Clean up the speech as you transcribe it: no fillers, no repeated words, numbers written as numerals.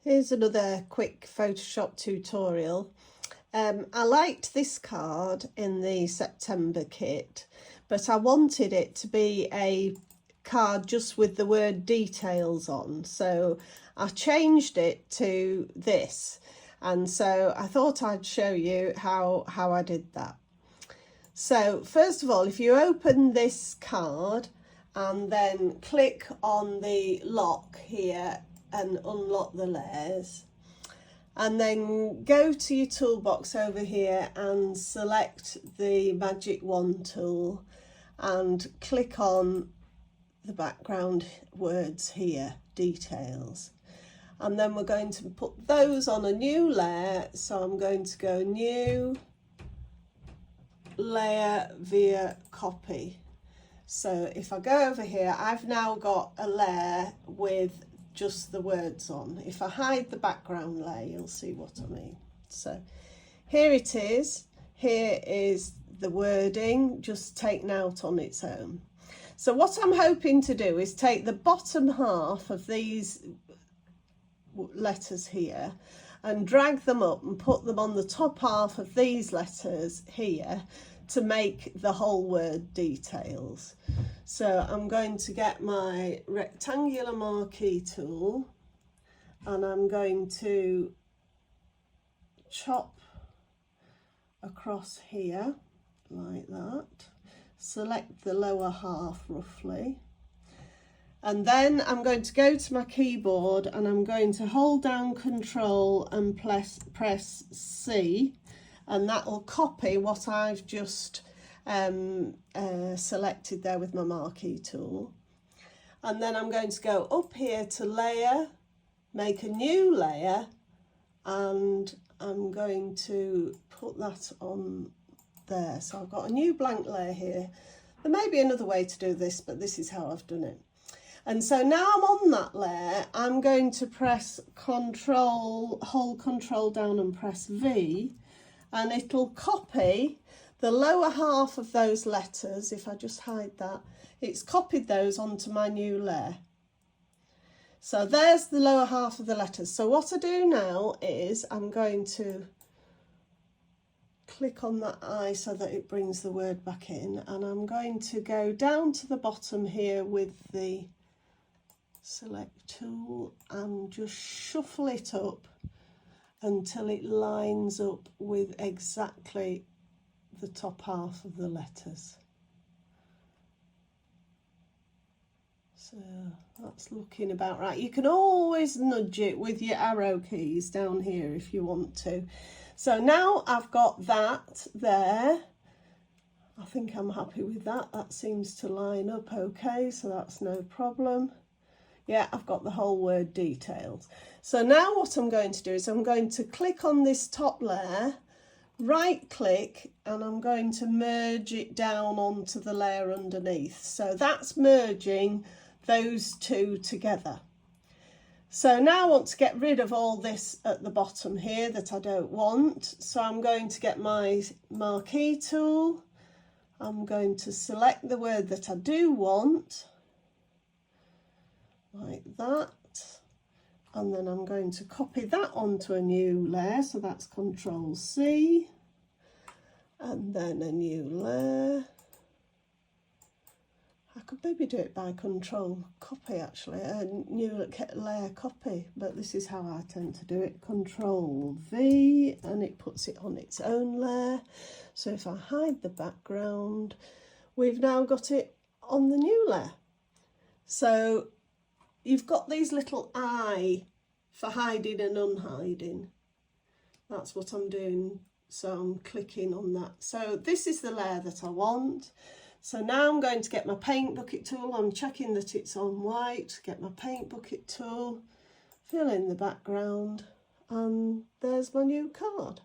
Here's another quick Photoshop tutorial. I liked this card in the September kit, but I wanted it to be a card just with the word details on, so I changed it to this, and so I thought I'd show you how I did that. So first of all, if you open this card and then click on the lock here and unlock the layers, and then go to your toolbox over here and select the magic wand tool and click on the background words here, details, and then we're going to put those on a new layer. So I'm going to go new layer via copy. So if I go over here, I've now got a layer with just the words on. If I hide the background layer, you'll see what I mean. So here it is. Here is the wording just taken out on its own. So what I'm hoping to do is take the bottom half of these letters here and drag them up and put them on the top half of these letters here to make the whole word details. So I'm going to get my rectangular marquee tool and I'm going to chop across here like that, select the lower half roughly, and then I'm going to go to my keyboard and I'm going to hold down Control and press C, and that will copy what I've just selected there with my marquee tool. And then I'm going to go up here to layer, make a new layer, and I'm going to put that on there. So I've got a new blank layer here. There may be another way to do this, but this is how I've done it. And so now I'm on that layer, I'm going to press Control, hold Control down and press V, and it'll copy the lower half of those letters. If I just hide that, it's copied those onto my new layer. So there's the lower half of the letters. So what I do now is I'm going to click on that I so that it brings the word back in, and I'm going to go down to the bottom here with the select tool and just shuffle it up until it lines up with exactly the top half of the letters. So that's looking about right. You can always nudge it with your arrow keys down here if you want to. So now I've got that there. I think I'm happy with that. That seems to line up okay, so that's no problem. Yeah, I've got the whole word details. So now what I'm going to do is I'm going to click on this top layer, right click, and I'm going to merge it down onto the layer underneath. So that's merging those two together. So now I want to get rid of all this at the bottom here that I don't want. So I'm going to get my marquee tool. I'm going to select the word that I do want, like that, and then I'm going to copy that onto a new layer. So that's Control C, and then a new layer. I could maybe do it by Control copy actually, a new layer copy, but this is how I tend to do it. Control V, and it puts it on its own layer. So if I hide the background, we've now got it on the new layer. So you've got these little eye for hiding and unhiding. That's what I'm doing. So I'm clicking on that. So this is the layer that I want. So now I'm going to get my paint bucket tool. I'm checking that it's on white. Get my paint bucket tool, fill in the background, and there's my new card.